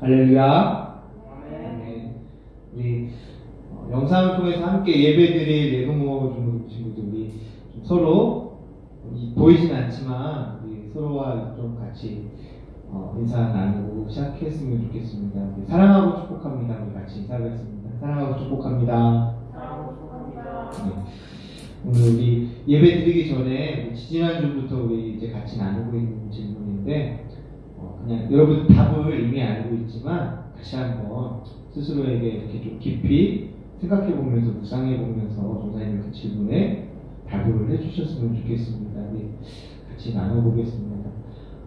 할렐루야. 네. 우리 영상을 통해서 함께 예배드릴 예부모 친구들이 서로 보이진 않지만 우리 서로와 좀 같이 인사 나누고 시작했으면 좋겠습니다. 사랑하고 축복합니다. 우리 같이 인사하겠습니다. 사랑하고 축복합니다. 네. 오늘 우리 예배 드리기 전에 지지난주부터 우리 이제 같이 나누고 있는 질문인데 그냥 여러분 답을 이미 알고 있지만 다시 한번 스스로에게 이렇게 좀 깊이 생각해 보면서 묵상해 보면서 전사님 그 질문에 답을 해주셨으면 좋겠습니다. 우리 같이 나눠보겠습니다.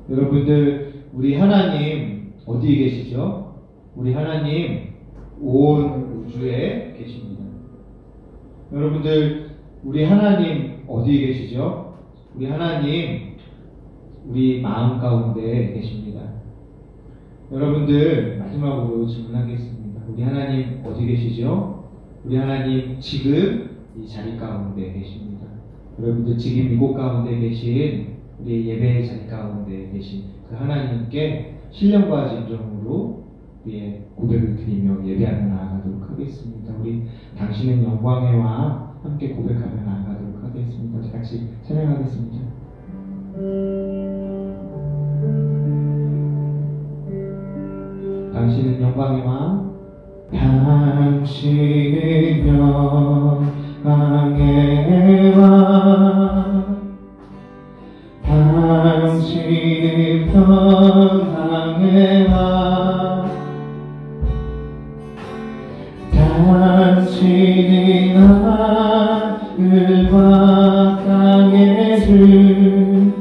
여러분들 우리 하나님 어디에 계시죠? 우리 하나님 온 우주에 계십니다. 여러분들 우리 하나님 어디에 계시죠? 우리 하나님 우리 마음 가운데 계십니다. 여러분들 마지막으로 질문하겠습니다. 우리 하나님 어디 계시죠? 우리 하나님 지금 이 자리 가운데 계십니다. 여러분들 지금 이곳 가운데 계신 우리 예배의 자리 가운데 계신 그 하나님께 신령과 진정으로 우리의 고백을 드리며 예배하며 나아가도록 하겠습니다. 우리 당신은 영광의 왕 함께 고백하며 나아가도록 하겠습니다. 우리 같이 찬양하겠습니다. 당신은 영광의 왕, 당신은 영광의 왕, 당신은 평강의 왕, 당신은 하늘과 땅의 주,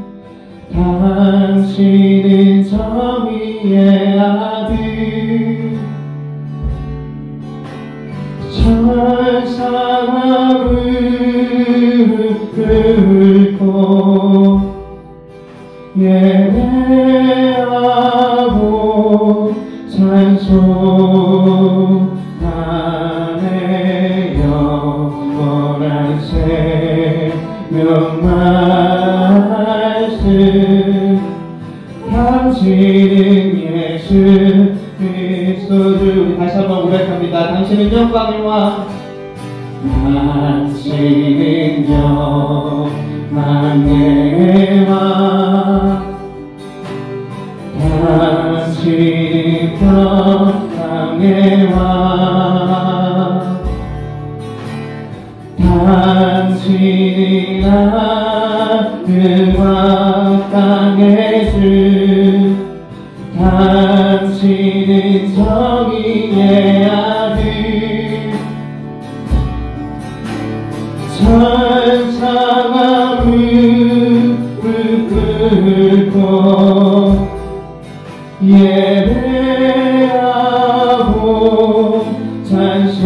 당신은 정의의 아들, 천사가 무릎 꿇고 예배하고 찬송하네. 영원한 생명 말씀, 당신은 예수 그리스도 주. 다시 한번 고백합니다. 당신은 영광의 왕, 당신은 영광의 왕, 당신은 평강의 왕, 당신은 하늘과 땅의 주, 당신은 정의의 아들, 천사가 무릎 꿇고 예배하고 찬송하네.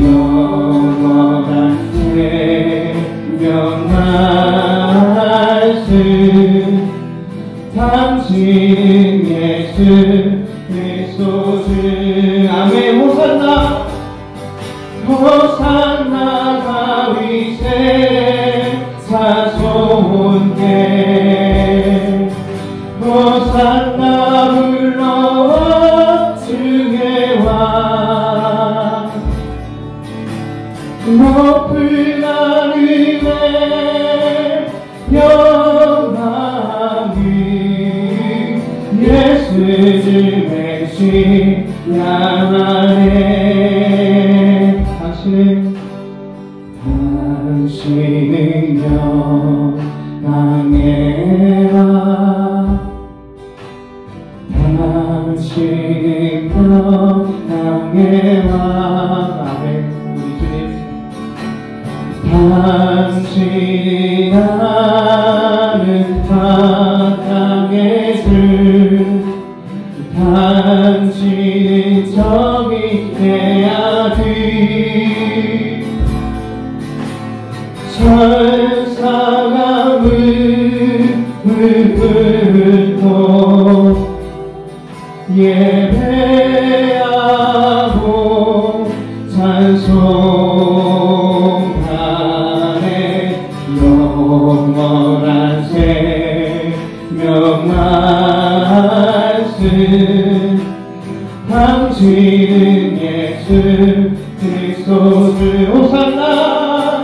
영원한 생명 말씀, 당신은 예수 그리스도 주. 아멘. 호산나 호산나 다윗의 자손께, 호산나 불러와 주의 왕, 높은 하늘에 영광이 예수 주 백신 양하네. 당신은 영광의 왕, 당신은 평강의 왕. 아멘. 우리 주님, 당신은 하늘과 땅의 주, 당신은 정의의 아들, 천사가 무릎 꿇고 예배하고 찬송하네. 영원한 생명 당신은 예수 그리스도를 호산나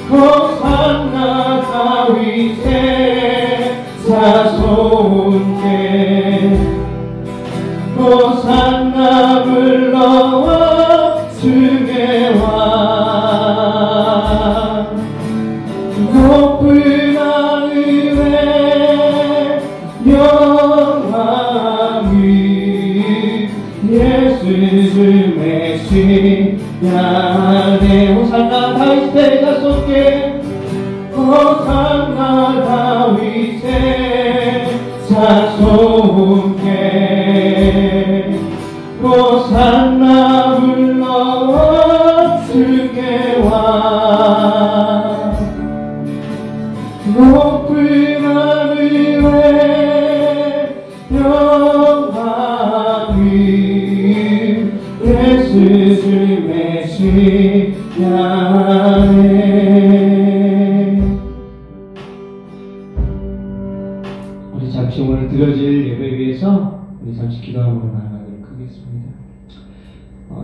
호산나 다윗의 자손께 호산나 불러와 주의 왕 높은 하늘에 영광이 예수를 메시아네 호산나 다윗의 자손께 호산나 다윗의 자손께 호산나 불러와 주의 왕 높은 하늘에 영광이 예수를 메시아네. 우리 잠시 오늘 드려질 예배 위해서 우리 잠시 기도하고 나아가도록 하겠습니다.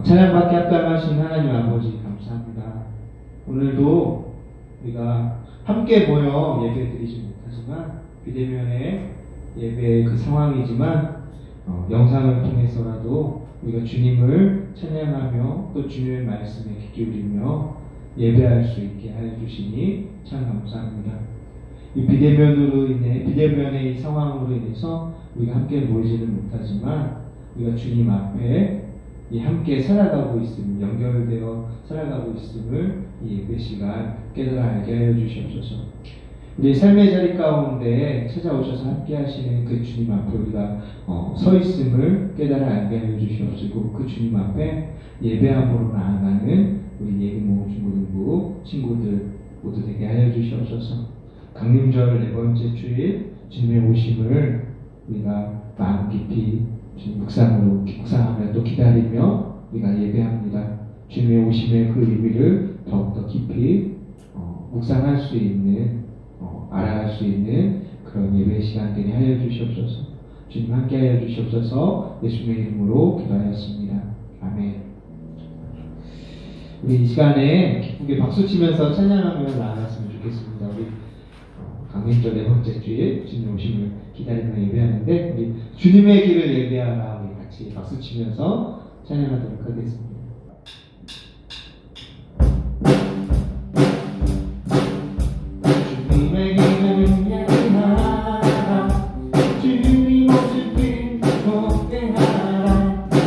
찬양받게 합당하신 하나님 아버지 감사합니다. 오늘도 우리가 함께 모여 예배 드리지 못하지만 비대면의 예배의 그 상황이지만 영상을 통해서라도 우리가 주님을 찬양하며 또 주님의 말씀에 귀 기울이며 예배할 수 있게 하여 주시니 참 감사합니다. 이 비대면의 이 상황으로 인해서 우리가 함께 모이지는 못하지만 우리가 주님 앞에 이 함께 살아가고 있음을, 연결되어 살아가고 있음을 이 예배 시간 깨달아 알게 하여 주시옵소서. 우리 삶의 자리 가운데 찾아오셔서 함께 하시는 그 주님 앞에 우리가 서 있음을 깨달아 알게 하여 주시옵시고, 그 주님 앞에 예배함으로 나아가는 우리 예비모금 중고등부 친구들 모두 되게 하여 주시옵소서. 강림절 네 번째 주일 주님의 오심을 우리가 마음 깊이 주님 묵상하며 또 기다리며 우리가 예배합니다. 주님의 오심의 그 의미를 더욱더 깊이 묵상할 수 있는, 알아갈 수 있는 그런 예배 시간 되게 하여 주시옵소서. 주님 함께 하여 주시옵소서. 예수님의 이름으로 기도하였습니다. 아멘. 우리 이 시간에 기쁘게 박수치면서 찬양하며 나아갔으면 좋겠습니다. 우리 강림절 네 번째 주일 주님 오심을 기다리며 예배하는데, 우리 주님의 길을 예배하라 우리 같이 박수치면서 찬양하도록 하겠습니다. 주님의 길을 예배하라, 주님 모습을 보게 하라.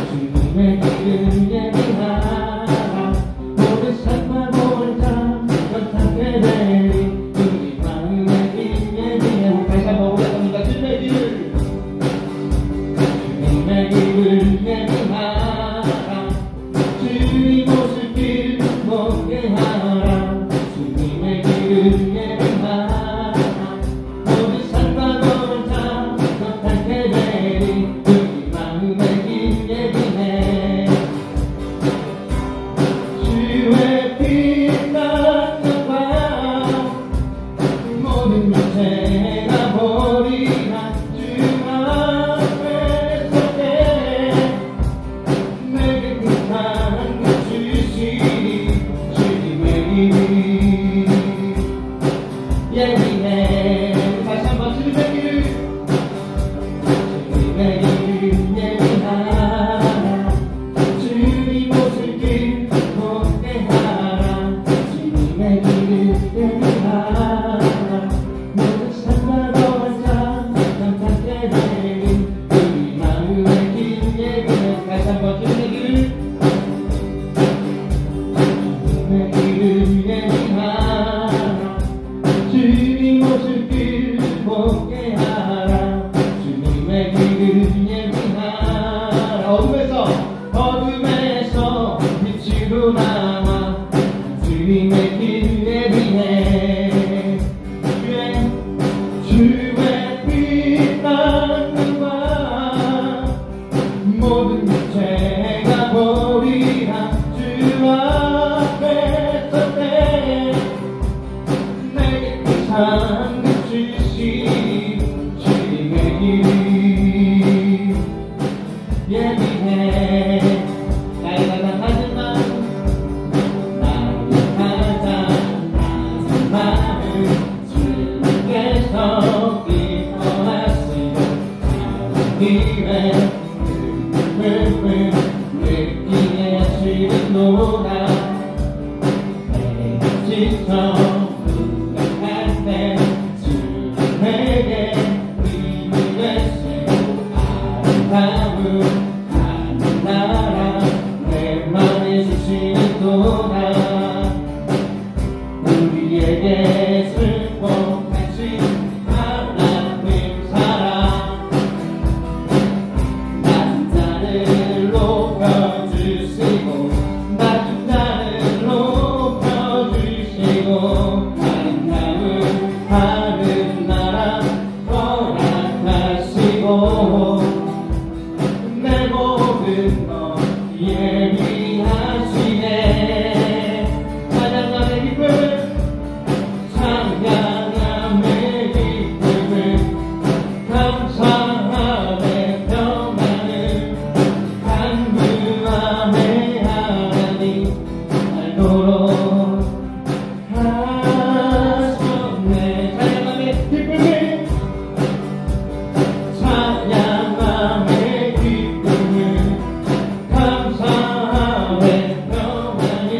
주님의 길을 예배하라, 모든 산과 모든 땅 연탄에 내린 우리 마음의 길 예배하라. 다시 한번 오겠습니다. 주님의 길을, 주님의 길을 예배하라, 주님 모습을 보게 하라. 주님의 길을 예배하라, 모든 산과 모든 땅 연탄에 내린 우리 마음의 길 예배해. 주의 빛나는 밤 모든 문제가 버리나 주 앞에 서게 내게 끝난 것 주시니 주님의 길을 예비해. 다시 한번 주님의 길을, 주님의 길을 예비하라, 주님 모습을 보게 하라. 주님의 길을 예비하라, 모든 산과 모든 땅 연탄에 내린 우리 마음의 길 예비해. 다시 한번 주님의 길을, 주님의 길을 예비하라, 주님 모습을 보게 하라. 주님의 길을 예비하라, 어둠에서 빛으로 나와 주님의 길 예비해. 주의 빛나는 밤 모든 죄가 버리라. 주 앞에 서게 내게 그 상급 주시니 주님의 길을 길에 느끼게 지는 노라 지쳐 부탁할 때 주님에게 힘이 되시고 아름다운 하늘나라 내 맘에 주시는 노라 우리에게 슬퍼하신 하나님 사랑 낮은 자를 높여주시고 낮은 자를 높여주시고 아름다운 하늘나라 허락하시고 내 모든 것 예비하시네 찬양함의 기쁨을 찬양함의 기쁨을 감사함의 평안을 간구함의 하나님 알도록 하셨네 찬양함의 기쁨을 찬양함의 기쁨을 감사함의 평안을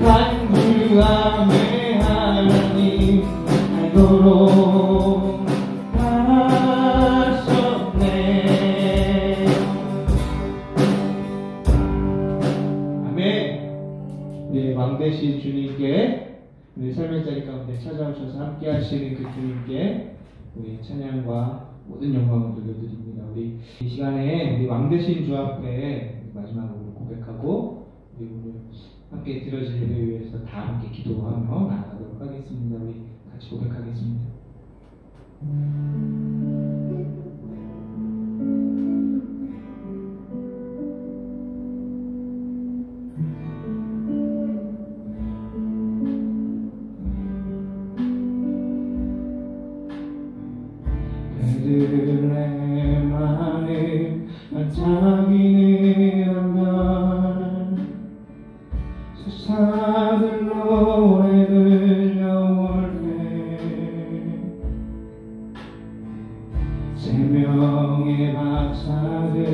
간구함의 하나님 알도록 하셨네. 아멘. 네, 왕되신 주님께 우리 삶의 자리 가운데 찾아오셔서 함께 하시는 그 주님께 우리 찬양과 모든 영광을 돌려드립니다. 우리 이 시간에 우리 왕되신 주 앞에 마지막으로 고백하고 우리 오늘 함께 드려질 예배 위해서 다 함께 기도하며 나아가도록 하겠습니다. 우리 같이 고백하겠습니다. 그들의 마음을 반짝이는 세상들 노래 들려올 때 세 명의 박사들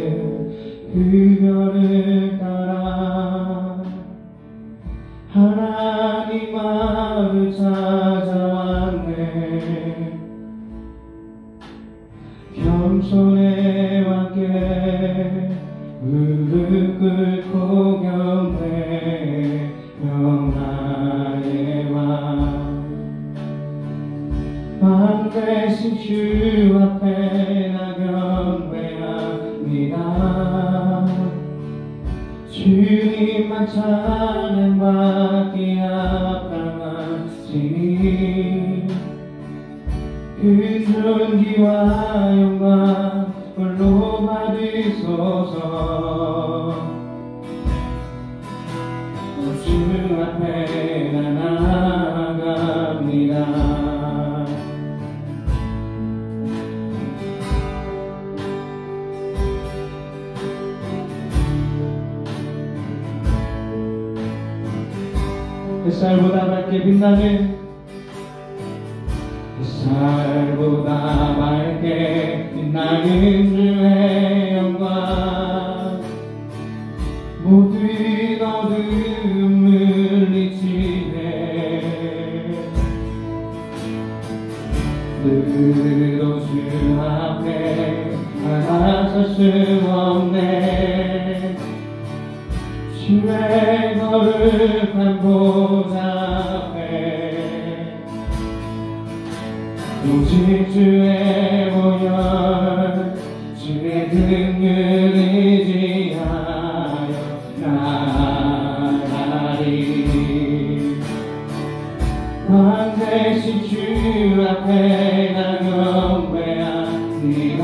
그녀를 따라 하나님 마을 찾아왔네 겸손의 왕께 무릎 꿇고 경배 평화의 왕 대신 주 앞에 나 경배합니다 주님만 찬양받기 합당하시니 그 존귀와 영광 홀로 받으소서 주 앞에 나 나아갑니다 햇살보다 밝게 빛나는 햇살보다 밝게 빛나는 주의 영광 모든 어둠 물리치네 누구도 주 앞에 나설 수 없네 주의 거룩한 보좌 앞에 오직 주의 보혈 주의 능률 의지하여 나아가리 왕 대신 주 앞에 나 경배합니다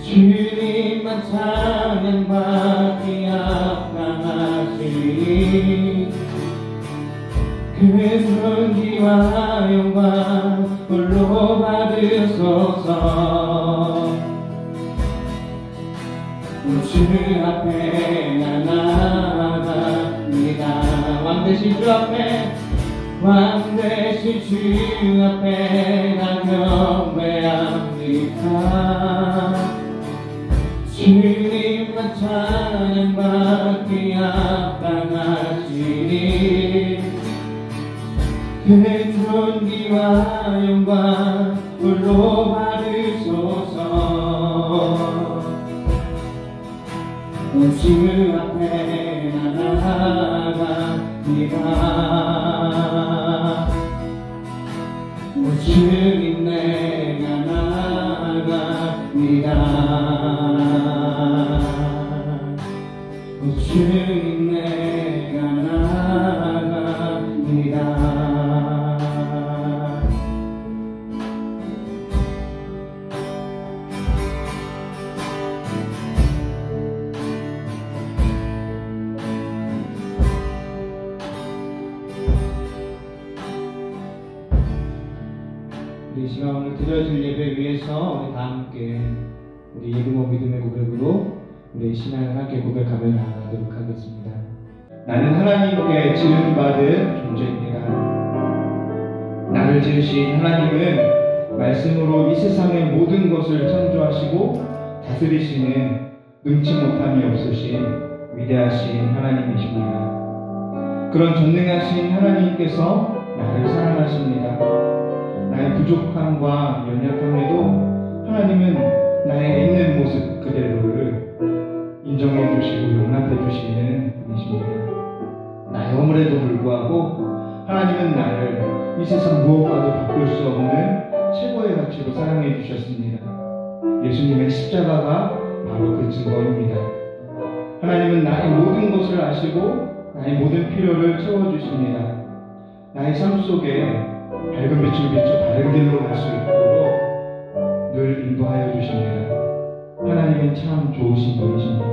주님만 찬양받기 합당하시니 그 존귀와 영광 홀로 받으소서 주 앞에 나 나아갑니다 왕 대신 주 앞에 왕 대신 주 앞에 나 경배합니다 주님만 찬양받기 합당하시니 그 존귀와 영광 홀로 받으소서. 주 앞에 나아갑니다. 주님 내가 나아갑니다. 주님 내가 나아갑니다. 이 시간 오늘 드려질 예배 위해서 우리 다 함께 우리 예드모 믿음의 고백으로 우리 신앙을 함께 고백하며 나아가도록 하겠습니다. 나는 하나님께 지음받은 존재입니다. 나를 지으신 하나님은 말씀으로 이 세상의 모든 것을 창조하시고 다스리시는 능치 못함이 없으신 위대하신 하나님이십니다. 그런 전능하신 하나님께서 나를 사랑하십니다. 나의 부족함과 연약함에도 하나님은 나의 있는 모습 그대로를 인정해 주시고 용납해 주시는 분이십니다. 나의 허물에도 불구하고 하나님은 나를 이 세상 무엇과도 바꿀 수 없는 최고의 가치로 사랑해 주셨습니다. 예수님의 십자가가 바로 그 증거입니다. 하나님은 나의 모든 것을 아시고 나의 모든 필요를 채워주십니다. 나의 삶 속에 밝은 빛을 비춰 바른 길로 갈 수 있도록 늘 인도하여 주십니다. 하나님은 참 좋으신 분이십니다.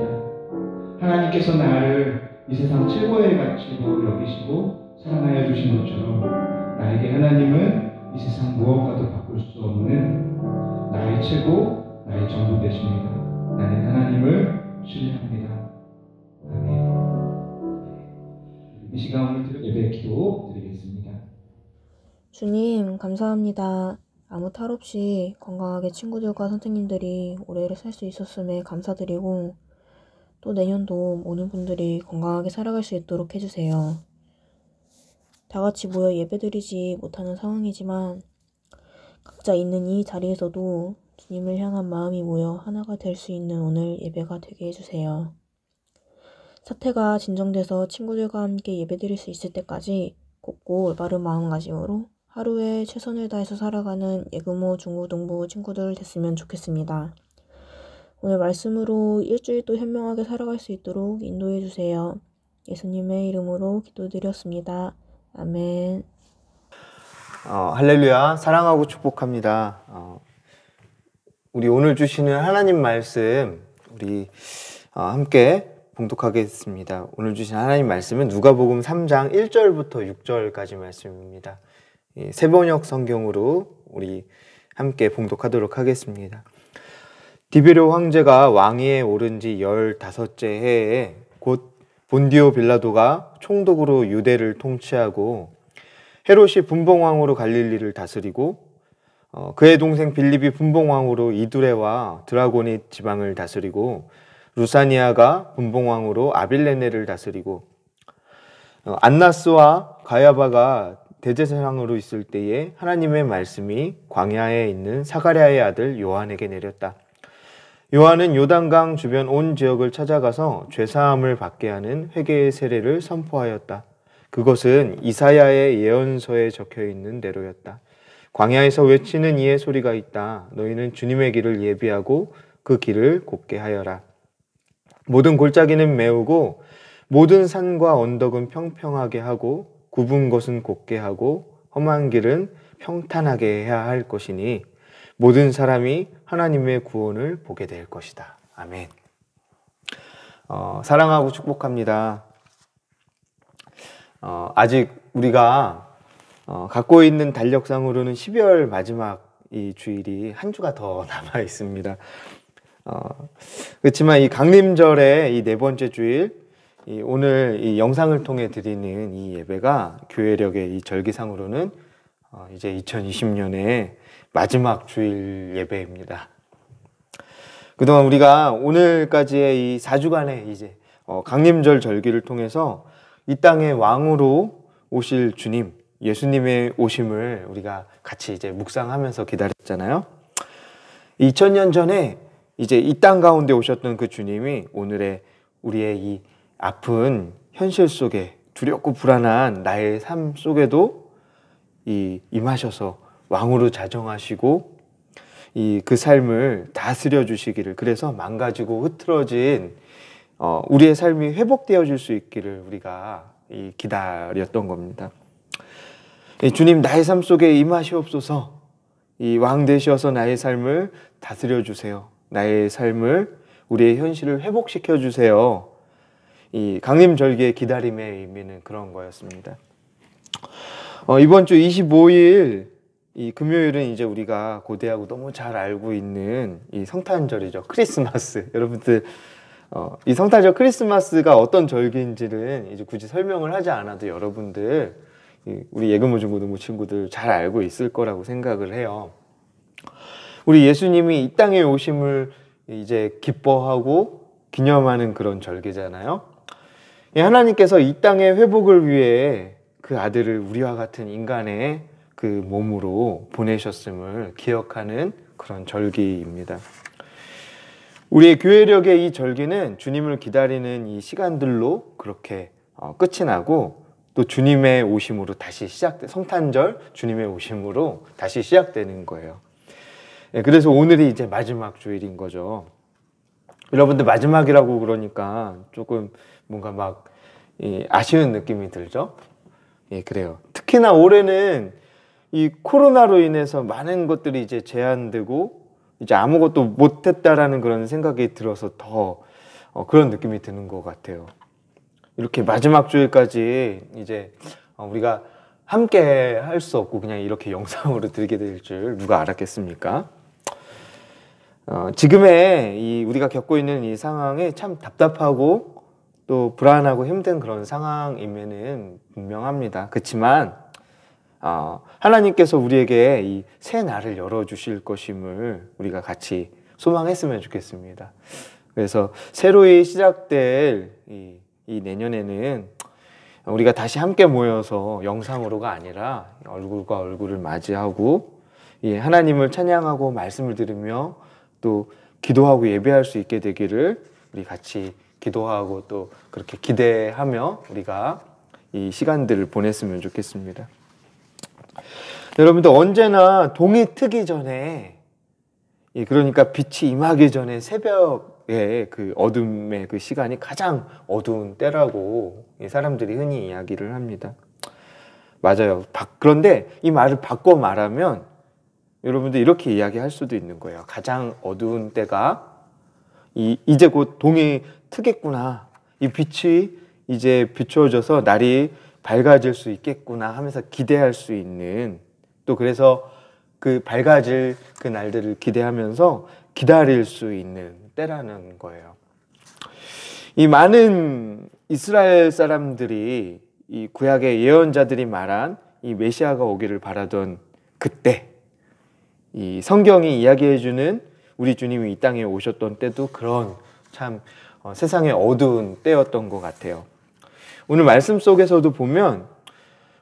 하나님께서 나를 이 세상 최고의 가치로 여기시고 사랑하여 주신 것처럼 나에게 하나님은 이 세상 무엇과도 바꿀 수 없는 나의 최고, 나의 전부 되십니다. 나는 하나님을 신뢰합니다. 아멘. 이 시간 오늘 예배 기도 드리겠습니다. 주님, 감사합니다. 아무 탈 없이 건강하게 친구들과 선생님들이 올해를 살 수 있었음에 감사드리고 또 내년도 모든 분들이 건강하게 살아갈 수 있도록 해주세요. 다 같이 모여 예배드리지 못하는 상황이지만 각자 있는 이 자리에서도 주님을 향한 마음이 모여 하나가 될 수 있는 오늘 예배가 되게 해주세요. 사태가 진정돼서 친구들과 함께 예배드릴 수 있을 때까지 곱고 올바른 마음가짐으로 하루에 최선을 다해서 살아가는 예금호 중고등부 친구들 됐으면 좋겠습니다. 오늘 말씀으로 일주일 또 현명하게 살아갈 수 있도록 인도해 주세요. 예수님의 이름으로 기도드렸습니다. 아멘. 할렐루야. 사랑하고 축복합니다. 우리 오늘 주시는 하나님 말씀 우리 함께 봉독하겠습니다. 오늘 주신 하나님 말씀은 누가복음 3장 1절부터 6절까지 말씀입니다. 새번역 성경으로 우리 함께 봉독하도록 하겠습니다. 디베료 황제가 왕위에 오른 지 15째 해에 곧 본디오 빌라도가 총독으로 유대를 통치하고 헤롯이 분봉왕으로 갈릴리를 다스리고 그의 동생 빌립이 분봉왕으로 이두레와 드라고니 지방을 다스리고 루사니아가 분봉왕으로 아빌레네를 다스리고 안나스와 가야바가 대제사장으로 있을 때에 하나님의 말씀이 광야에 있는 사가랴의 아들 요한에게 내렸다. 요한은 요단강 주변 온 지역을 찾아가서 죄사함을 받게 하는 회개의 세례를 선포하였다. 그것은 이사야의 예언서에 적혀있는 대로였다. 광야에서 외치는 이의 소리가 있다. 너희는 주님의 길을 예비하고 그 길을 곧게 하여라. 모든 골짜기는 메우고 모든 산과 언덕은 평평하게 하고 굽은 것은 곧게 하고 험한 길은 평탄하게 해야 할 것이니 모든 사람이 하나님의 구원을 보게 될 것이다. 아멘. 사랑하고 축복합니다. 아직 우리가 갖고 있는 달력상으로는 12월 마지막 이 주일이 한 주가 더 남아 있습니다. 그렇지만 이 강림절의 이 네 번째 주일, 오늘 이 영상을 통해 드리는 이 예배가 교회력의 이 절기상으로는 이제 2020년의 마지막 주일 예배입니다. 그동안 우리가 오늘까지의 이 4주간의 이제 강림절 절기를 통해서 이 땅의 왕으로 오실 주님, 예수님의 오심을 우리가 같이 이제 묵상하면서 기다렸잖아요. 2000년 전에 이제 이 땅 가운데 오셨던 그 주님이 오늘의 우리의 이 아픈 현실 속에 두렵고 불안한 나의 삶 속에도 임하셔서 왕으로 자정하시고 그 삶을 다스려 주시기를, 그래서 망가지고 흐트러진 우리의 삶이 회복되어질 수 있기를 우리가 기다렸던 겁니다. 주님, 나의 삶 속에 임하시옵소서. 이 왕 되셔서 나의 삶을 다스려 주세요. 나의 삶을, 우리의 현실을 회복시켜 주세요. 이 강림절기의 기다림의 의미는 그런 거였습니다. 이번 주 25일 이 금요일은 이제 우리가 고대하고 너무 잘 알고 있는 이 성탄절이죠. 크리스마스. 여러분들 이 성탄절 크리스마스가 어떤 절기인지는 이제 굳이 설명을 하지 않아도 여러분들, 우리 예금호 중고등부 친구들 잘 알고 있을 거라고 생각을 해요. 우리 예수님이 이 땅에 오심을 이제 기뻐하고 기념하는 그런 절기잖아요. 하나님께서 이 땅의 회복을 위해 그 아들을 우리와 같은 인간의 그 몸으로 보내셨음을 기억하는 그런 절기입니다. 우리의 교회력의 이 절기는 주님을 기다리는 이 시간들로 그렇게 끝이 나고, 또 주님의 오심으로 다시 성탄절 주님의 오심으로 다시 시작되는 거예요. 그래서 오늘이 이제 마지막 주일인 거죠. 여러분들 마지막이라고 그러니까 조금 뭔가 막 아쉬운 느낌이 들죠? 그래요. 특히나 올해는 이 코로나로 인해서 많은 것들이 이제 제한되고 이제 아무것도 못했다라는 그런 생각이 들어서 더 그런 느낌이 드는 것 같아요. 이렇게 마지막 주일까지 이제 우리가 함께 할 수 없고 그냥 이렇게 영상으로 들게 될 줄 누가 알았겠습니까? 지금의 우리가 겪고 있는 이 상황이 참 답답하고 또 불안하고 힘든 그런 상황임에는 분명합니다. 그렇지만 하나님께서 우리에게 이 새 날을 열어주실 것임을 우리가 같이 소망했으면 좋겠습니다. 그래서 새로이 시작될 이 내년에는 우리가 다시 함께 모여서 영상으로가 아니라 얼굴과 얼굴을 맞이하고 하나님을 찬양하고 말씀을 들으며 또 기도하고 예배할 수 있게 되기를 우리 같이 기도하고 또 그렇게 기대하며 우리가 이 시간들을 보냈으면 좋겠습니다. 여러분들, 언제나 동이 트기 전에, 그러니까 빛이 임하기 전에 새벽에 그 어둠의 그 시간이 가장 어두운 때라고 사람들이 흔히 이야기를 합니다. 맞아요. 그런데 이 말을 바꿔 말하면 여러분들 이렇게 이야기할 수도 있는 거예요. 가장 어두운 때가 이제 곧 동이 트겠구나. 이 빛이 이제 비추어져서 날이 밝아질 수 있겠구나 하면서 기대할 수 있는, 또 그래서 그 밝아질 그 날들을 기대하면서 기다릴 수 있는 때라는 거예요. 이 많은 이스라엘 사람들이 이 구약의 예언자들이 말한 이 메시아가 오기를 바라던 그때, 이 성경이 이야기해주는 우리 주님이 이 땅에 오셨던 때도 그런 참 세상의 어두운 때였던 것 같아요. 오늘 말씀 속에서도 보면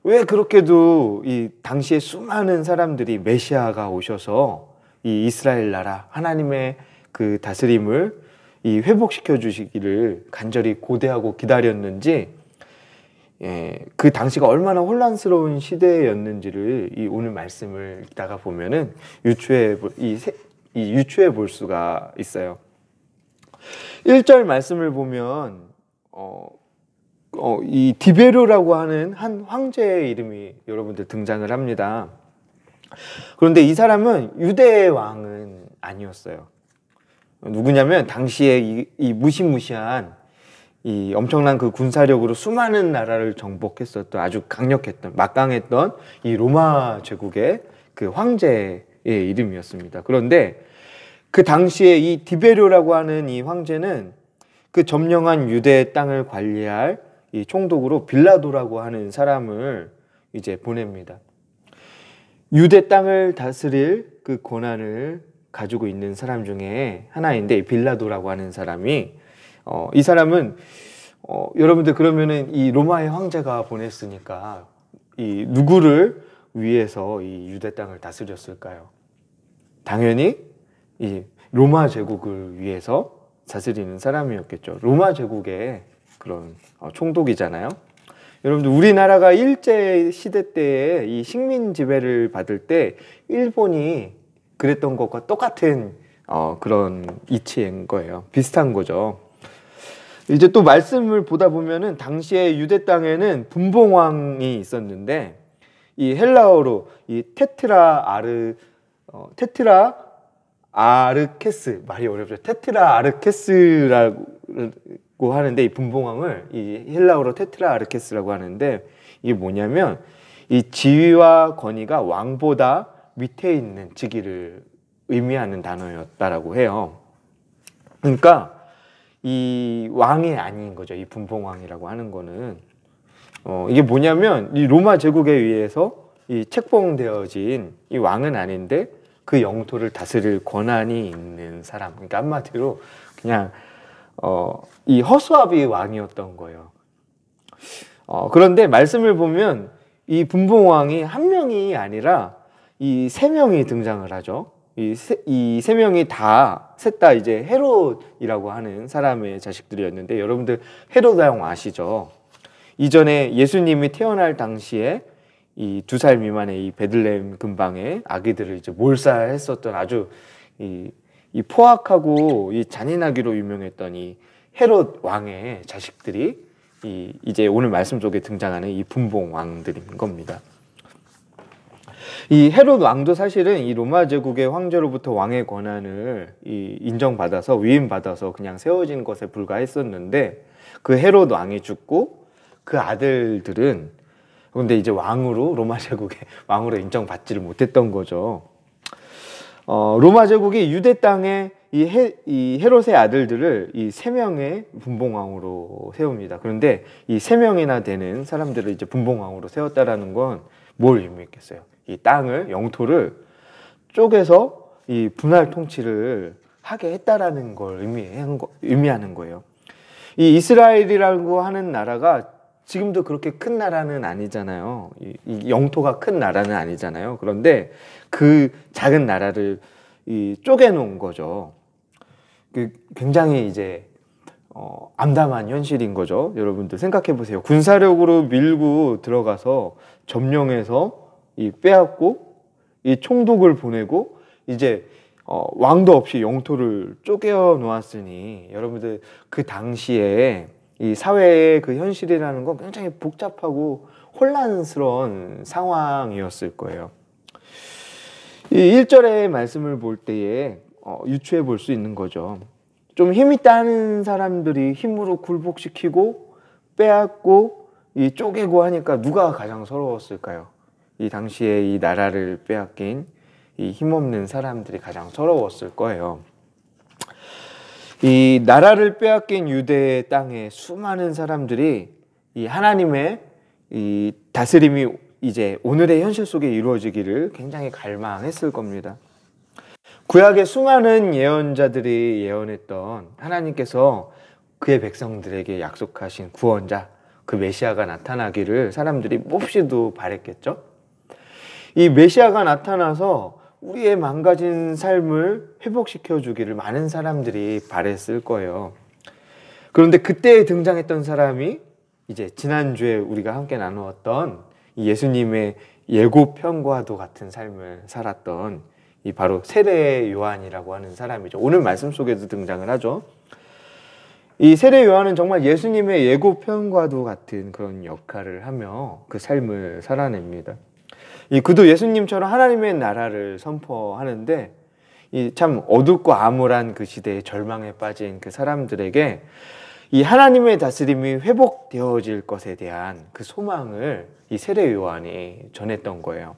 왜 그렇게도 이 당시에 수많은 사람들이 메시아가 오셔서 이 이스라엘 나라 하나님의 그 다스림을 회복시켜 주시기를 간절히 고대하고 기다렸는지, 그 당시가 얼마나 혼란스러운 시대였는지를 이 오늘 말씀을 읽다가 보면은 유추해 볼 수가 있어요. 1절 말씀을 보면 이 디베료라고 하는 한 황제의 이름이 여러분들 등장을 합니다. 그런데 이 사람은 유대의 왕은 아니었어요. 누구냐면 당시에 이 무시무시한 이 엄청난 그 군사력으로 수많은 나라를 정복했었던 아주 강력했던 막강했던 이 로마 제국의 그 황제의 이름이었습니다. 그런데 그 당시에 이 디베료라고 하는 이 황제는 그 점령한 유대의 땅을 관리할 이 총독으로 빌라도라고 하는 사람을 이제 보냅니다. 유대 땅을 다스릴 그 권한을 가지고 있는 사람 중에 하나인데 빌라도라고 하는 사람이 이 사람은 여러분들 그러면은 이 로마의 황제가 보냈으니까 이 누구를 위해서 이 유대 땅을 다스렸을까요? 당연히 이 로마 제국을 위해서 다스리는 사람이었겠죠. 로마 제국의 그런 총독이잖아요. 여러분들 우리나라가 일제 시대 때에 이 식민 지배를 받을 때 일본이 그랬던 것과 똑같은 그런 이치인 거예요. 비슷한 거죠. 이제 또 말씀을 보다 보면은 당시에 유대 땅에는 분봉왕이 있었는데 이 헬라어로 이 테트라 아르케스 말이 어렵죠. 테트라 아르케스라고 하는데 이 분봉왕을 이 헬라어로 테트라 아르케스라고 하는데 이게 뭐냐면 이 지위와 권위가 왕보다 밑에 있는 직위를 의미하는 단어였다라고 해요. 그러니까 이 왕이 아닌 거죠. 이 분봉왕이라고 하는 거는 이게 뭐냐면 이 로마 제국에 의해서 이 책봉되어진 이 왕은 아닌데 그 영토를 다스릴 권한이 있는 사람. 그러니까 한마디로 그냥 이 허수아비 왕이었던 거예요. 그런데 말씀을 보면 이 분봉왕이 한 명이 아니라 이 세 명이 등장을 하죠. 이 세 명이 셋 다 이제 헤롯이라고 하는 사람의 자식들이었는데 여러분들 헤롯 왕 아시죠? 이전에 예수님이 태어날 당시에 이 2살 미만의 이 베들레헴 근방에 아기들을 이제 몰살했었던 아주 이 포악하고 이 잔인하기로 유명했던 이 헤롯 왕의 자식들이 이제 오늘 말씀 속에 등장하는 이 분봉 왕들인 겁니다. 이 헤롯 왕도 사실은 이 로마 제국의 황제로부터 왕의 권한을 인정받아서 위임받아서 그냥 세워진 것에 불과했었는데 그 헤롯 왕이 죽고 그 아들들은 근데 이제 로마 제국의 왕으로 인정받지를 못했던 거죠. 로마 제국이 유대 땅에 이 헤롯의 아들들을 이 3명의 분봉왕으로 세웁니다. 그런데 이 3명이나 되는 사람들을 이제 분봉왕으로 세웠다라는 건 뭘 의미했겠어요? 이 땅을 영토를 쪼개서 이 분할 통치를 하게 했다라는 걸 의미하는 거예요. 이 이스라엘이라고 하는 나라가 지금도 그렇게 큰 나라는 아니잖아요. 이 영토가 큰 나라는 아니잖아요. 그런데 그 작은 나라를 쪼개놓은 거죠. 굉장히 이제 암담한 현실인 거죠. 여러분들 생각해 보세요. 군사력으로 밀고 들어가서 점령해서 빼앗고 이 총독을 보내고 이제 왕도 없이 영토를 쪼개어 놓았으니 여러분들 그 당시에 이 사회의 그 현실이라는 건 굉장히 복잡하고 혼란스러운 상황이었을 거예요. 이 1절의 말씀을 볼 때에 유추해 볼 수 있는 거죠. 좀 힘이 있다는 사람들이 힘으로 굴복시키고 빼앗고 쪼개고 하니까 누가 가장 서러웠을까요? 이 당시에 이 나라를 빼앗긴 이 힘없는 사람들이 가장 서러웠을 거예요. 이 나라를 빼앗긴 유대의 땅에 수많은 사람들이 이 하나님의 이 다스림이 이제 오늘의 현실 속에 이루어지기를 굉장히 갈망했을 겁니다. 구약의 수많은 예언자들이 예언했던 하나님께서 그의 백성들에게 약속하신 구원자, 그 메시아가 나타나기를 사람들이 몹시도 바랬겠죠. 이 메시아가 나타나서 우리의 망가진 삶을 회복시켜 주기를 많은 사람들이 바랬을 거예요. 그런데 그때 등장했던 사람이 이제 지난주에 우리가 함께 나누었던 예수님의 예고편과도 같은 삶을 살았던 이 바로 세례 요한이라고 하는 사람이죠. 오늘 말씀 속에도 등장을 하죠. 이 세례 요한은 정말 예수님의 예고편과도 같은 그런 역할을 하며 그 삶을 살아냅니다. 그도 예수님처럼 하나님의 나라를 선포하는데 참 어둡고 암울한 그 시대에 절망에 빠진 그 사람들에게 이 하나님의 다스림이 회복되어질 것에 대한 그 소망을 이 세례 요한이 전했던 거예요.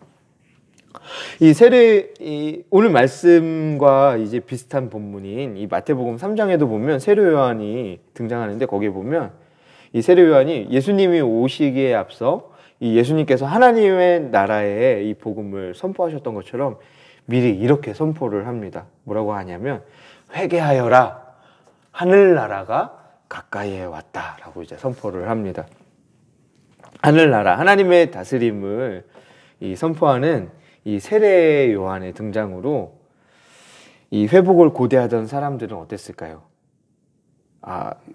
오늘 말씀과 이제 비슷한 본문인 이 마태복음 3장에도 보면 세례 요한이 등장하는데 거기에 보면 이 세례 요한이 예수님이 오시기에 앞서 이 예수님께서 하나님의 나라의 이 복음을 선포하셨던 것처럼 미리 이렇게 선포를 합니다. 뭐라고 하냐면 회개하여라, 하늘나라가 가까이에 왔다라고 이제 선포를 합니다. 하늘나라, 하나님의 다스림을 이 선포하는 이 세례 요한의 등장으로 이 회복을 고대하던 사람들은 어땠을까요?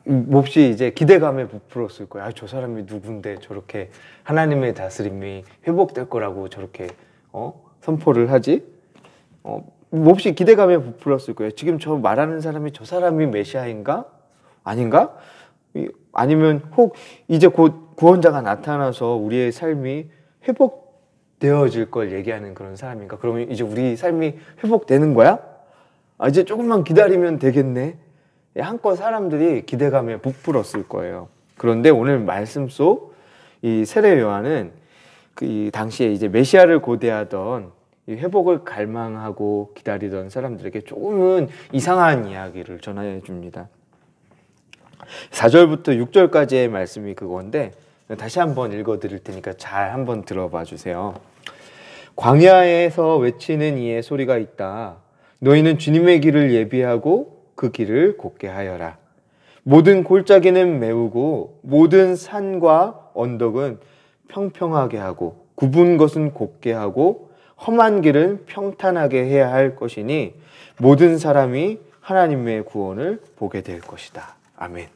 몹시 이제 기대감에 부풀었을 거예요. 저 사람이 누군데 저렇게 하나님의 다스림이 회복될 거라고 저렇게 선포를 하지? 몹시 기대감에 부풀었을 거예요. 지금 저 말하는 사람이 저 사람이 메시아인가? 아닌가? 아니면 혹 이제 곧 구원자가 나타나서 우리의 삶이 회복되어질 걸 얘기하는 그런 사람인가? 그러면 이제 우리 삶이 회복되는 거야? 이제 조금만 기다리면 되겠네. 한껏 사람들이 기대감에 부풀었을 거예요. 그런데 오늘 말씀 속 이 세례 요한은 이 당시에 이제 메시아를 고대하던 이 회복을 갈망하고 기다리던 사람들에게 조금은 이상한 이야기를 전해 줍니다. 4절부터 6절까지의 말씀이 그건데 다시 한번 읽어 드릴 테니까 잘 한번 들어봐 주세요. 광야에서 외치는 이의 소리가 있다. 너희는 주님의 길을 예비하고 그 길을 곧게 하여라. 모든 골짜기는 메우고 모든 산과 언덕은 평평하게 하고 굽은 것은 곧게 하고 험한 길은 평탄하게 해야 할 것이니 모든 사람이 하나님의 구원을 보게 될 것이다. 아멘.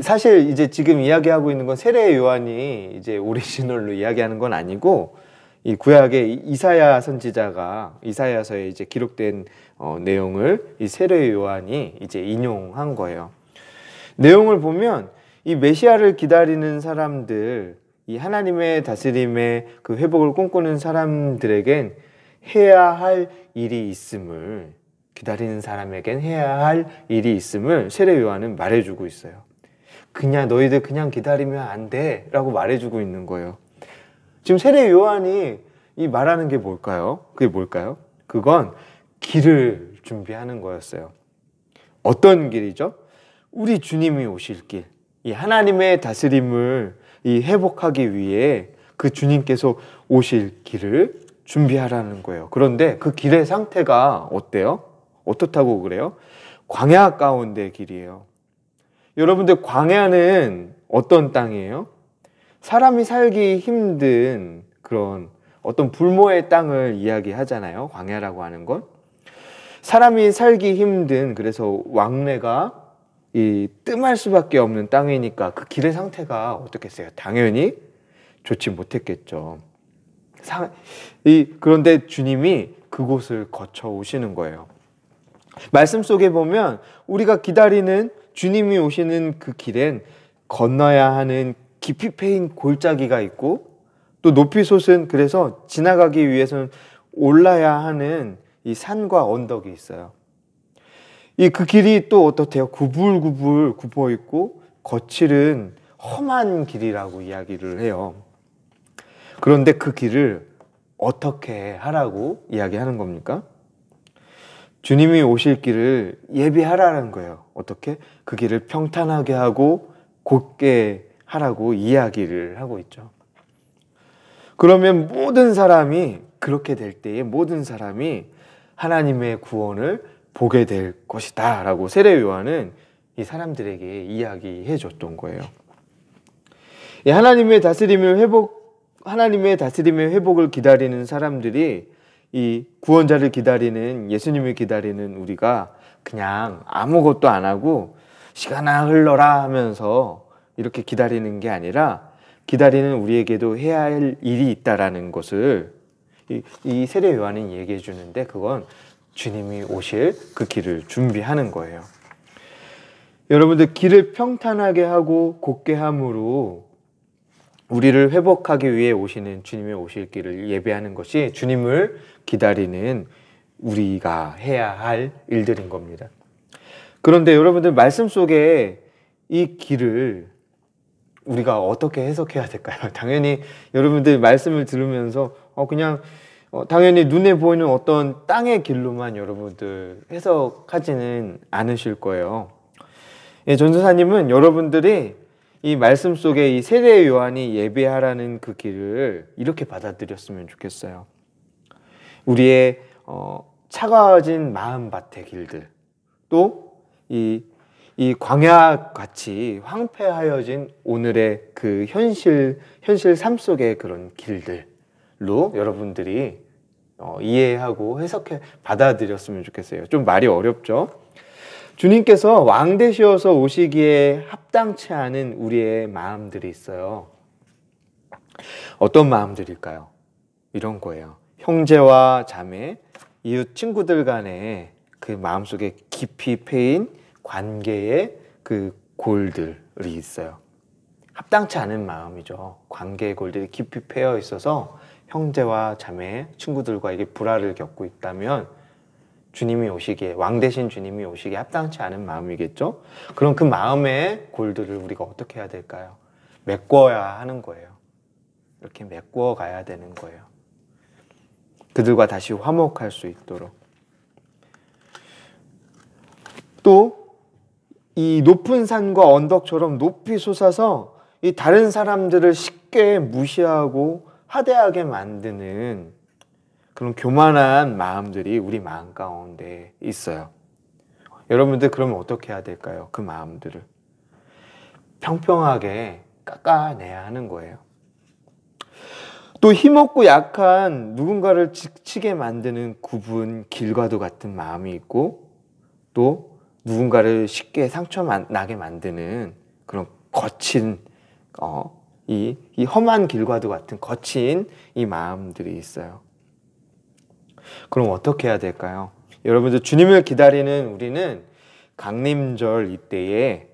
사실 이제 지금 이야기하고 있는 건 세례 요한이 이제 오리지널로 이야기하는 건 아니고 이 구약의 이사야 선지자가 이사야서에 이제 기록된 내용을 이 세례 요한이 이제 인용한 거예요. 내용을 보면 이 메시아를 기다리는 사람들, 이 하나님의 다스림의 그 회복을 꿈꾸는 사람들에겐 해야 할 일이 있음을, 기다리는 사람에겐 해야 할 일이 있음을 세례 요한은 말해주고 있어요. 그냥 너희들 그냥 기다리면 안 돼 라고 말해주고 있는 거예요. 지금 세례 요한이 이 말하는 게 뭘까요? 그게 뭘까요? 그건 길을 준비하는 거였어요. 어떤 길이죠? 우리 주님이 오실 길, 이 하나님의 다스림을 이 회복하기 위해 그 주님께서 오실 길을 준비하라는 거예요. 그런데 그 길의 상태가 어때요? 어떻다고 그래요? 광야 가운데 길이에요. 여러분들, 광야는 어떤 땅이에요? 사람이 살기 힘든 그런 어떤 불모의 땅을 이야기하잖아요. 광야라고 하는 건. 사람이 살기 힘든, 그래서 왕래가 이 뜸할 수밖에 없는 땅이니까 그 길의 상태가 어떻겠어요? 당연히 좋지 못했겠죠. 그런데 주님이 그곳을 거쳐 오시는 거예요. 말씀 속에 보면 우리가 기다리는 주님이 오시는 그 길엔 건너야 하는 깊이 패인 골짜기가 있고 또 높이 솟은, 그래서 지나가기 위해서는 올라야 하는 이 산과 언덕이 있어요. 그 길이 또 어떻대요? 구불구불 굽어 있고 거칠은 험한 길이라고 이야기를 해요. 그런데 그 길을 어떻게 하라고 이야기하는 겁니까? 주님이 오실 길을 예비하라는 거예요. 어떻게? 그 길을 평탄하게 하고 곧게 하라고 이야기를 하고 있죠. 그러면 모든 사람이, 그렇게 될 때에 모든 사람이 하나님의 구원을 보게 될 것이다 라고 세례 요한은 이 사람들에게 이야기해 줬던 거예요. 하나님의 다스림의 회복을 기다리는 사람들이, 이 구원자를 기다리는, 예수님을 기다리는 우리가 그냥 아무것도 안 하고 시간아 흘러라 하면서 이렇게 기다리는 게 아니라, 기다리는 우리에게도 해야 할 일이 있다라는 것을 이 세례 요한이 얘기해 주는데, 그건 주님이 오실 그 길을 준비하는 거예요. 여러분들, 길을 평탄하게 하고 곧게 함으로 우리를 회복하기 위해 오시는 주님의 오실 길을 예배하는 것이 주님을 기다리는 우리가 해야 할 일들인 겁니다. 그런데 여러분들, 말씀 속에 이 길을 우리가 어떻게 해석해야 될까요? 당연히 여러분들 말씀을 들으면서 그냥 당연히 눈에 보이는 어떤 땅의 길로만 여러분들 해석하지는 않으실 거예요. 전도사님은 여러분들이 이 말씀 속에 이 세례 요한이 예배하라는 그 길을 이렇게 받아들였으면 좋겠어요. 우리의 차가워진 마음밭의 길들, 또 이 광야같이 황폐하여진 오늘의 그 현실 삶 속의 그런 길들로 여러분들이 이해하고 해석해 받아들였으면 좋겠어요. 좀 말이 어렵죠? 주님께서 왕 되시어서 오시기에 합당치 않은 우리의 마음들이 있어요. 어떤 마음들일까요? 이런 거예요. 형제와 자매, 이웃 친구들 간의 그 마음속에 깊이 패인 관계의 그 골들이 있어요. 합당치 않은 마음이죠. 관계의 골들이 깊이 패여 있어서 형제와 자매, 친구들과 이게 불화를 겪고 있다면 주님이 오시기에, 왕 대신 주님이 오시기에 합당치 않은 마음이겠죠? 그럼 그 마음의 골들을 우리가 어떻게 해야 될까요? 메꿔야 하는 거예요. 이렇게 메꿔 가야 되는 거예요. 그들과 다시 화목할 수 있도록. 또 이 높은 산과 언덕처럼 높이 솟아서 이 다른 사람들을 쉽게 무시하고 하대하게 만드는 그런 교만한 마음들이 우리 마음 가운데 있어요. 여러분들 그러면 어떻게 해야 될까요? 그 마음들을 평평하게 깎아내야 하는 거예요. 또 힘없고 약한 누군가를 지치게 만드는 굽은 길과도 같은 마음이 있고, 또 누군가를 쉽게 상처 나게 만드는 그런 거친 이 험한 길과도 같은 거친 이 마음들이 있어요. 그럼 어떻게 해야 될까요? 여러분들 주님을 기다리는 우리는 강림절 이때에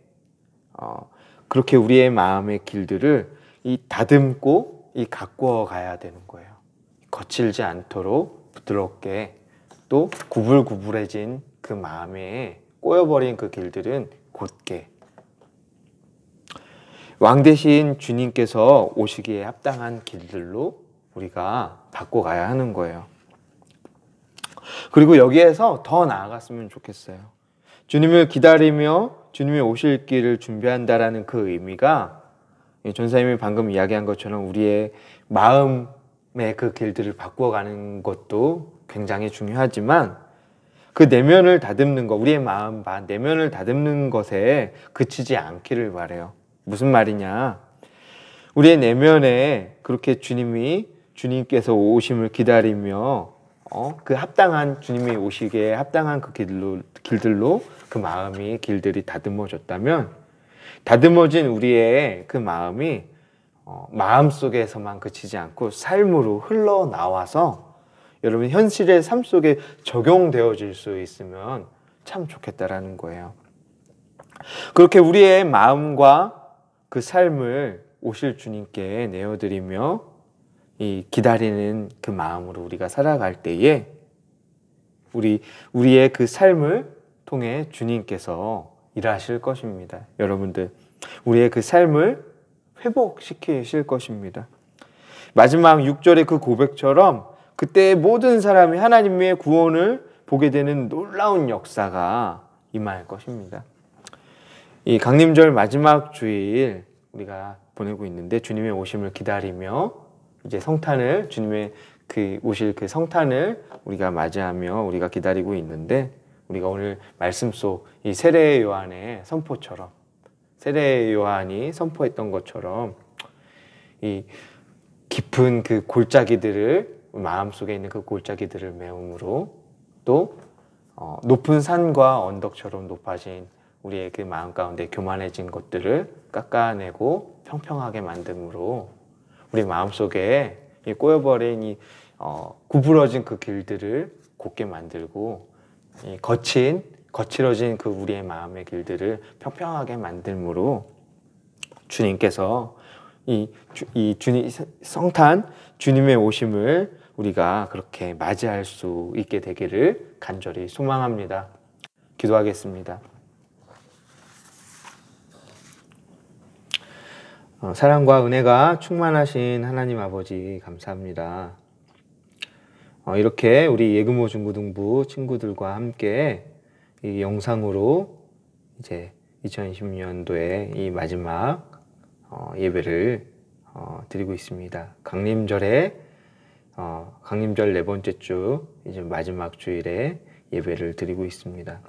그렇게 우리의 마음의 길들을 이 다듬고 이 가꾸어 가야 되는 거예요. 거칠지 않도록 부드럽게, 또 구불구불해진 그 마음에 꼬여버린 그 길들은 곧게 왕 대신 주님께서 오시기에 합당한 길들로 우리가 바꿔가야 하는 거예요. 그리고 여기에서 더 나아갔으면 좋겠어요. 주님을 기다리며 주님이 오실 길을 준비한다라는 그 의미가 전사님이 방금 이야기한 것처럼 우리의 마음의 그 길들을 바꿔가는 것도 굉장히 중요하지만, 그 내면을 다듬는 것, 우리의 마음 내면을 다듬는 것에 그치지 않기를 바라요. 무슨 말이냐? 우리의 내면에 그렇게 주님께서 오심을 기다리며 그 합당한 주님이 오시기에 합당한 그 길들로 그 마음이 길들이 다듬어졌다면, 다듬어진 우리의 그 마음이 마음 속에서만 그치지 않고 삶으로 흘러나와서 여러분 현실의 삶 속에 적용되어질 수 있으면 참 좋겠다라는 거예요. 그렇게 우리의 마음과 그 삶을 오실 주님께 내어드리며 이 기다리는 그 마음으로 우리가 살아갈 때에 우리의 그 삶을 통해 주님께서 일하실 것입니다. 여러분들, 우리의 그 삶을 회복시키실 것입니다. 마지막 6절의 그 고백처럼 그때 모든 사람이 하나님의 구원을 보게 되는 놀라운 역사가 임할 것입니다. 이 강림절 마지막 주일 우리가 보내고 있는데, 주님의 오심을 기다리며 이제 성탄을, 주님의 오실 그 성탄을 우리가 맞이하며 우리가 기다리고 있는데, 우리가 오늘 말씀 속 이 세례 요한의 선포처럼, 세례 요한이 선포했던 것처럼 이 깊은 그 골짜기들을, 마음속에 있는 그 골짜기들을 메움으로, 또 높은 산과 언덕처럼 높아진 우리의 그 마음 가운데 교만해진 것들을 깎아내고 평평하게 만듦으로 우리 마음속에 이 꼬여버린 이 구부러진 그 길들을 곧게 만들고, 이 거칠어진 그 우리의 마음의 길들을 평평하게 만듦으로 주님께서 이 성탄 주님의 오심을 우리가 그렇게 맞이할 수 있게 되기를 간절히 소망합니다. 기도하겠습니다. 사랑과 은혜가 충만하신 하나님 아버지 감사합니다. 이렇게 우리 예금호 중고등부 친구들과 함께 이 영상으로 이제 2020년도에 이 마지막 예배를 드리고 있습니다. 강림절 네 번째 주, 이제 마지막 주일에 예배를 드리고 있습니다.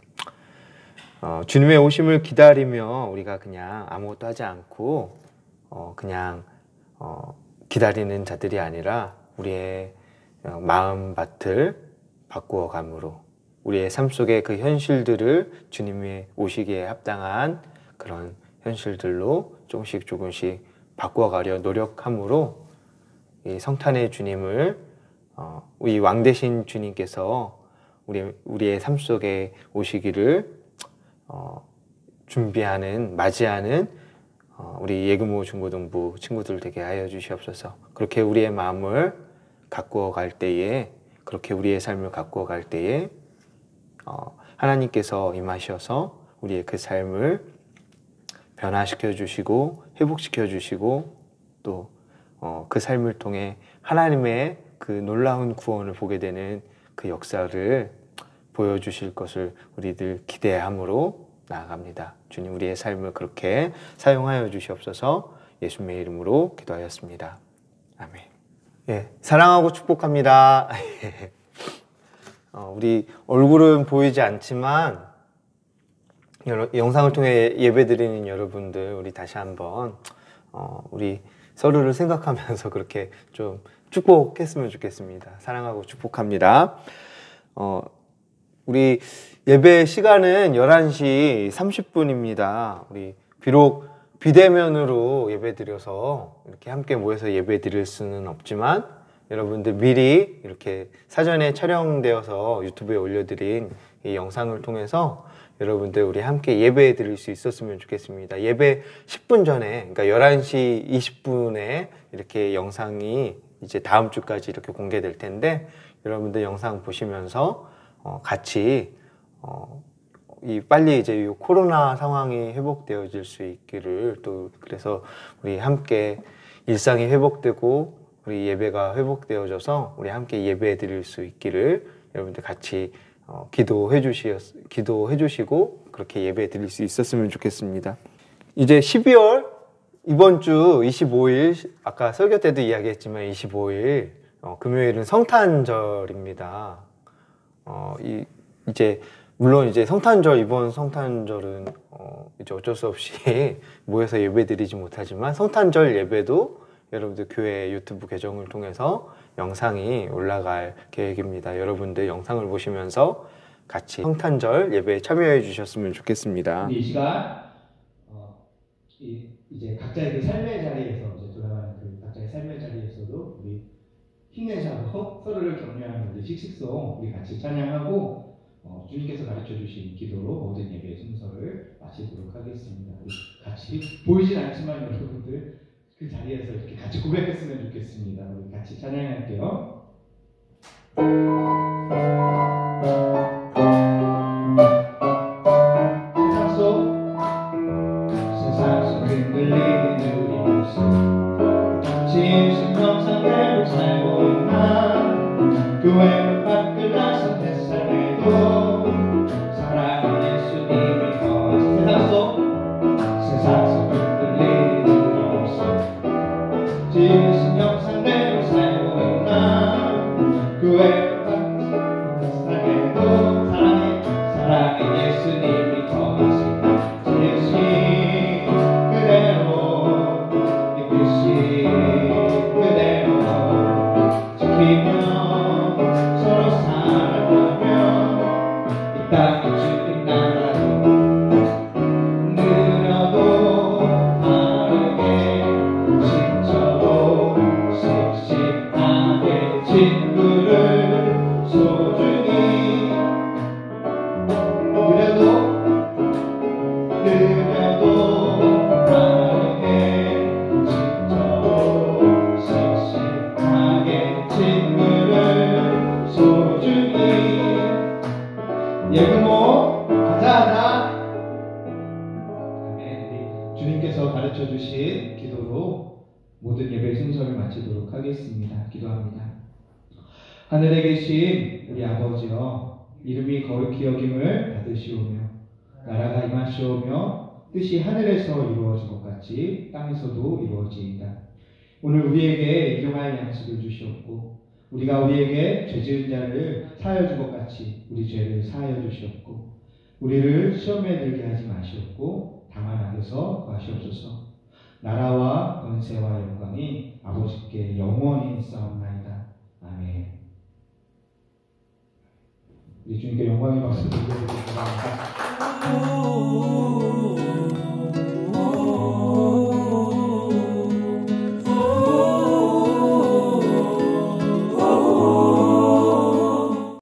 주님의 오심을 기다리며 우리가 그냥 아무것도 하지 않고 그냥 기다리는 자들이 아니라 우리의 마음밭을 바꾸어 감으로 우리의 삶 속의 그 현실들을 주님의 오시기에 합당한 그런 현실들로 조금씩 바꾸어가려 노력함으로 이 성탄의 주님을 이 왕 대신 주님께서 우리의 삶 속에 오시기를 맞이하는 우리 예금호 중고등부 친구들 되게 하여 주시옵소서. 그렇게 우리의 마음을 가꾸어 갈 때에, 그렇게 우리의 삶을 가꾸어 갈 때에 하나님께서 임하셔서 우리의 그 삶을 변화시켜 주시고 회복시켜 주시고 또 그 삶을 통해 하나님의 그 놀라운 구원을 보게 되는 그 역사를 보여주실 것을 우리들 기대함으로 나아갑니다. 주님, 우리의 삶을 그렇게 사용하여 주시옵소서. 예수님의 이름으로 기도하였습니다. 아멘. 예, 사랑하고 축복합니다. 우리 얼굴은 보이지 않지만 영상을 통해 예배드리는 여러분들, 우리 다시 한번 우리 서로를 생각하면서 그렇게 좀 축복했으면 좋겠습니다. 사랑하고 축복합니다. 우리 예배 시간은 11시 30분입니다. 우리 비록 비대면으로 예배드려서 이렇게 함께 모여서 예배드릴 수는 없지만 여러분들 미리 이렇게 사전에 촬영되어서 유튜브에 올려드린 이 영상을 통해서 여러분들 우리 함께 예배 드릴 수 있었으면 좋겠습니다. 예배 10분 전에, 그러니까 11시 20분에 이렇게 영상이 이제 다음 주까지 이렇게 공개될 텐데 여러분들 영상 보시면서 같이 빨리 이제 이 코로나 상황이 회복되어질 수 있기를, 또 그래서 우리 함께 일상이 회복되고 우리 예배가 회복되어져서 우리 함께 예배 드릴 수 있기를 여러분들 같이 기도해 주시고 그렇게 예배 드릴 수 있었으면 좋겠습니다. 이제 12월 이번 주 25일, 아까 설교 때도 이야기했지만 25일 금요일은 성탄절입니다. 이제 물론 이제 이번 성탄절은 이제 어쩔 수 없이 모여서 예배 드리지 못하지만 성탄절 예배도 여러분들 교회 유튜브 계정을 통해서 영상이 올라갈 계획입니다. 여러분들 영상을 보시면서 같이 성탄절 예배에 참여해 주셨으면 좋겠습니다. 이 시간 이제 각자의 그 삶의 자리에서 이제 돌아가는 그 각자의 삶의 자리에서도 우리 힘내자고 서로를 격려하는 우리 씩씩송 우리 같이 찬양하고 주님께서 가르쳐 주신 기도로 모든 예배 순서를 마치도록 하겠습니다. 우리 같이 보이진 않지만 여러분들 그 자리에서 이렇게 같이 고백했으면 좋겠습니다. 우리 같이 찬양할게요. 세상 속 흔들리는 우리 모습 지으신 형상대로 살고 있나 교회를 밖을 나선 햇살에도 사랑의 예수님이 세상 속 흔들리는 우리 모습 지으신 형상대로 살고 있나 교회를 밖을 햇살에도 사랑의 예수님이 거하신다 지으신 그대로 이끄신 그대로 지키며 서로 살아가며 이 땅의 주님 나라로 느려도 빠르게 지쳐도 씩씩하게 친구를 소중히 느려도 빠르게 지쳐도 씩씩하게 친구를 소중히 예금호 가자. 우리 주님께서 가르쳐 주신 기도로 모든 예배 순서를 마치도록 하겠습니다. 기도합니다. 하늘에 계신 우리 아버지여, 이름이 거룩히 여김을 받으시오며 나라가 임하시오며 뜻이 하늘에서 이루어진 것 같이 땅에서도 이루어지이다. 오늘 우리에게 일용할 양식을 주시옵고 우리가 우리에게 죄 지은 자를 사하여 준 것 같이 우리 죄를 사하여 주시옵고 우리를 시험에 들게 하지 마시옵고 다만 악에서 구하시옵소서. 나라와 권세와 영광이 아버지께 영원히 있사옵나이다. 아멘. 우리 주님께 영광의 박수 드리겠습니다.